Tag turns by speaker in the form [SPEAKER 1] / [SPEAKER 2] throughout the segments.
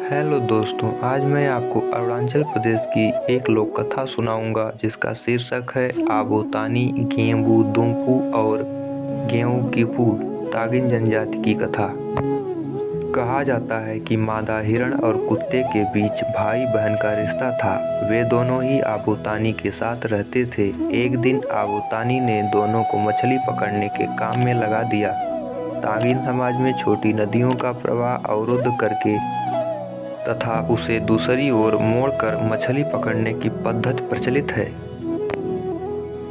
[SPEAKER 1] Hello दोस्तों, आज मैं आपको अरुणाचल प्रदेश की एक लोक कथा सुनाऊंगा जिसका शीर्षक है आबोतानी गेंबू दुम्पू और गेहूं कीपू तागिन जनजाति की कथा। कहा जाता है कि मादा हिरण और कुत्ते के बीच भाई बहन का रिश्ता था। वे दोनों ही आबोतानी के साथ रहते थे। एक दिन आबोतानी ने दोनों को मछली पकड़ने के काम में लगा दिया। तागिन समाज में छोटी नदियों का प्रवाह अवरुद्ध करके तथा उसे दूसरी ओर मोड़कर मछली पकड़ने की पद्धति प्रचलित है।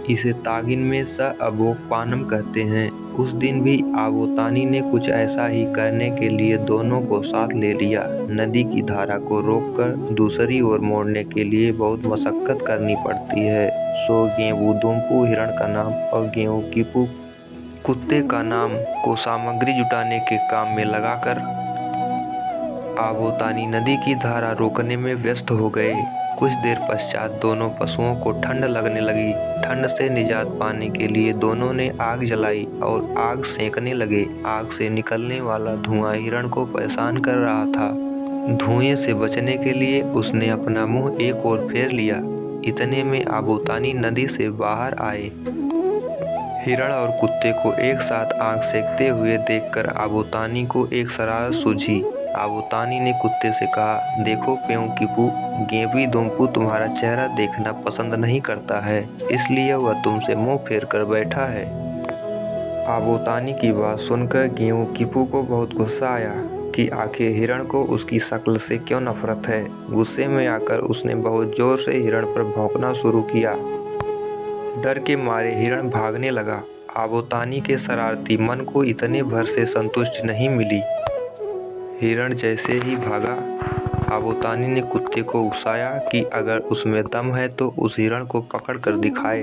[SPEAKER 1] इसे तागिन में सअबोकपानम कहते हैं। उस दिन भी आबोतानी ने कुछ ऐसा ही करने के लिए दोनों को साथ ले लिया। नदी की धारा को रोककर दूसरी ओर मोड़ने के लिए बहुत मशक्कत करनी पड़ती है। सो गेंबू दुम्पू हिरण का नाम और गेहूं कीपू कुत्ते का नाम को सामग्री जुटाने के काम में लगाकर आबोतानी नदी की धारा रोकने में व्यस्त हो गए। कुछ देर पश्चात दोनों पशुओं को ठंड लगने लगी। ठंड से निजात पाने के लिए दोनों ने आग जलाई और आग सेंकने लगे। आग से निकलने वाला धुआं हिरण को परेशान कर रहा था। धुएं से बचने के लिए उसने अपना मुंह एक ओर फेर लिया। इतने में आबोतानी नदी से बाहर आए। हिरण और कुत्ते को एक साथ आग सेकते हुए देखकर आबोतानी को एक शरारत सूझी। आबोतानी ने कुत्ते से कहा, देखो पेऊ कीपू, गेंबी दुम्पू तुम्हारा चेहरा देखना पसंद नहीं करता है, इसलिए वह तुमसे मुंह फेर कर बैठा है। आबोतानी की बात सुनकर गेहूं कीपू को बहुत गुस्सा आया कि आखिर हिरण को उसकी शक्ल से क्यों नफरत है। गुस्से में आकर उसने बहुत जोर से हिरण पर भौंकना शुरू किया। डर के मारे हिरण भागने लगा। आबोतानी के शरारती मन को इतने भर से संतुष्टि नहीं मिली। हिरण जैसे ही भागा, आबोतानी ने कुत्ते को उकसाया कि अगर उसमें दम है तो उस हिरण को पकड़ कर दिखाए।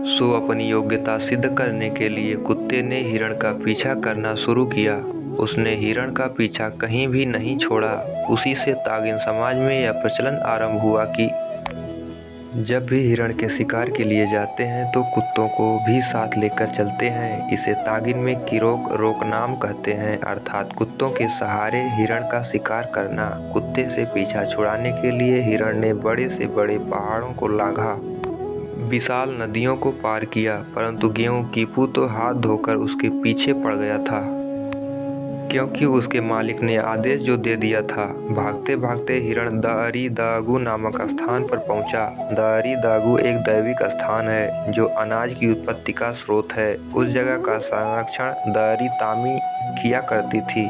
[SPEAKER 1] सो अपनी योग्यता सिद्ध करने के लिए कुत्ते ने हिरण का पीछा करना शुरू किया। उसने हिरण का पीछा कहीं भी नहीं छोड़ा। उसी से तागिन समाज में यह प्रचलन आरंभ हुआ कि जब भी हिरण के शिकार के लिए जाते हैं तो कुत्तों को भी साथ लेकर चलते हैं। इसे तागिन में किरोक रोकनाम कहते हैं, अर्थात कुत्तों के सहारे हिरण का शिकार करना। कुत्ते से पीछा छुड़ाने के लिए हिरण ने बड़े से बड़े पहाड़ों को लांघा, विशाल नदियों को पार किया, परंतु गेहूं कीपू तो हाथ धोकर उसके पीछे पड़ गया था, क्योंकि उसके मालिक ने आदेश जो दे दिया था। भागते भागते हिरण दारी दागू नामक स्थान पर पहुंचा। दारी दागू एक दैविक स्थान है जो अनाज की उत्पत्ति का स्रोत है। उस जगह का संरक्षण दारी तामी किया करती थी।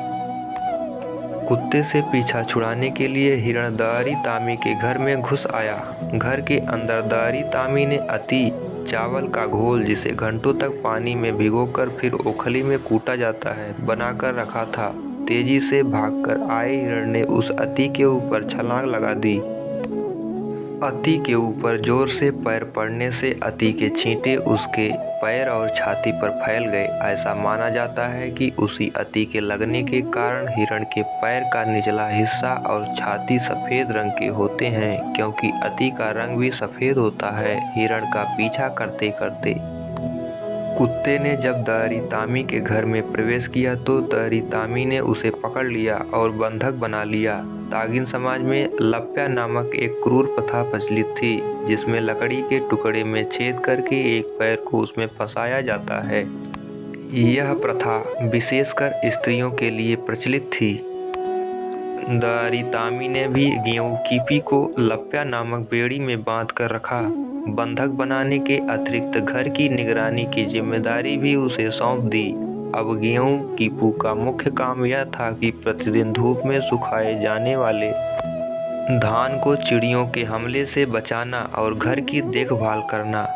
[SPEAKER 1] कुत्ते से पीछा छुड़ाने के लिए हिरण दारी तामी के घर में घुस आया। घर के अंदर दारी तामी ने अति चावल का घोल, जिसे घंटों तक पानी में भिगोकर फिर ओखली में कूटा जाता है, बनाकर रखा था। तेजी से भागकर आए हिरण ने उस अति के ऊपर छलांग लगा दी। अति के ऊपर जोर से पैर पड़ने से अति के छींटे उसके पैर और छाती पर फैल गए। ऐसा माना जाता है कि उसी अति के लगने के कारण हिरण के पैर का निचला हिस्सा और छाती सफेद रंग के होते हैं, क्योंकि अति का रंग भी सफेद होता है। हिरण का पीछा करते करते कुत्ते ने जब दारी तामी के घर में प्रवेश किया तो दारी तामी ने उसे पकड़ लिया और बंधक बना लिया। तागिन समाज में लप्या नामक एक क्रूर प्रथा प्रचलित थी, जिसमें लकड़ी के टुकड़े में छेद करके एक पैर को उसमें फंसाया जाता है। यह प्रथा विशेषकर स्त्रियों के लिए प्रचलित थी। दारी तामी ने भी गेहूं कीपी को लप्या नामक बेड़ी में बांध कर रखा। बंधक बनाने के अतिरिक्त घर की निगरानी की जिम्मेदारी भी उसे सौंप दी। अब गेहूं कीपू का मुख्य काम यह था कि प्रतिदिन धूप में सुखाए जाने वाले धान को चिड़ियों के हमले से बचाना और घर की देखभाल करना।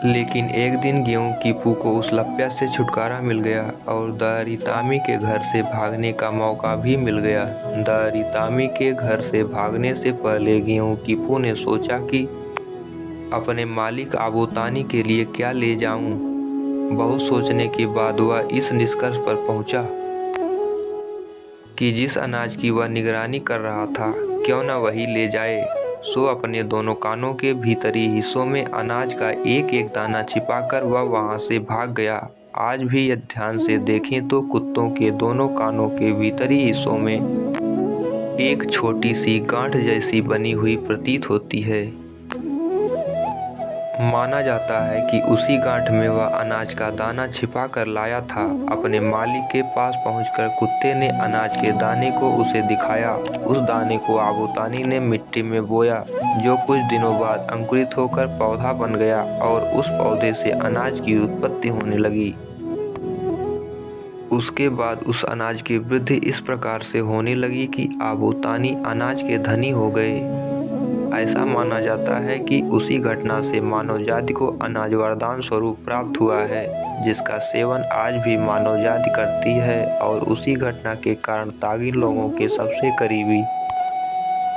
[SPEAKER 1] लेकिन एक दिन गेहूं कीपू को उस लप्या से छुटकारा मिल गया और दारी तामी के घर से भागने का मौका भी मिल गया। दारी तामी के घर से भागने से पहले गेहूं कीपू ने सोचा कि अपने मालिक आबोतानी के लिए क्या ले जाऊं। बहुत सोचने के बाद वह इस निष्कर्ष पर पहुंचा कि जिस अनाज की वह निगरानी कर रहा था, क्यों न वही ले जाए। सो अपने दोनों कानों के भीतरी हिस्सों में अनाज का एक एक दाना छिपाकर वह वहां से भाग गया। आज भी यदि ध्यान से देखें तो कुत्तों के दोनों कानों के भीतरी हिस्सों में एक छोटी सी गांठ जैसी बनी हुई प्रतीत होती है। माना जाता है कि उसी गांठ में वह अनाज का दाना छिपा कर लाया था। अपने मालिक के पास पहुंचकर कुत्ते ने अनाज के दाने को उसे दिखाया। उस दाने को आबूतानी ने मिट्टी में बोया, जो कुछ दिनों बाद अंकुरित होकर पौधा बन गया और उस पौधे से अनाज की उत्पत्ति होने लगी। उसके बाद उस अनाज की वृद्धि इस प्रकार से होने लगी कि आबूतानी अनाज के धनी हो गए। ऐसा माना जाता है कि उसी घटना से मानव जाति को अनाज वरदान स्वरूप प्राप्त हुआ है, जिसका सेवन आज भी मानव जाति करती है। और उसी घटना के कारण तागिन लोगों के सबसे करीबी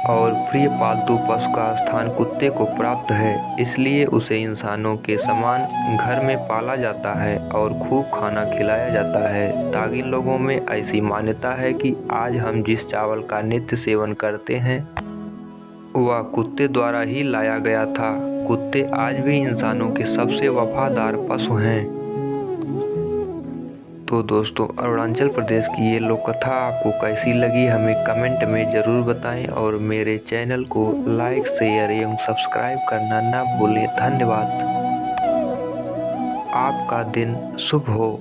[SPEAKER 1] और प्रिय पालतू पशु का स्थान कुत्ते को प्राप्त है। इसलिए उसे इंसानों के समान घर में पाला जाता है और खूब खाना खिलाया जाता है। तागिन लोगों में ऐसी मान्यता है कि आज हम जिस चावल का नित्य सेवन करते हैं वह कुत्ते द्वारा ही लाया गया था। कुत्ते आज भी इंसानों के सबसे वफादार पशु हैं। तो दोस्तों, अरुणाचल प्रदेश की ये लोक कथा आपको कैसी लगी हमें कमेंट में ज़रूर बताएं और मेरे चैनल को लाइक, शेयर एवं सब्सक्राइब करना ना भूलें। धन्यवाद। आपका दिन शुभ हो।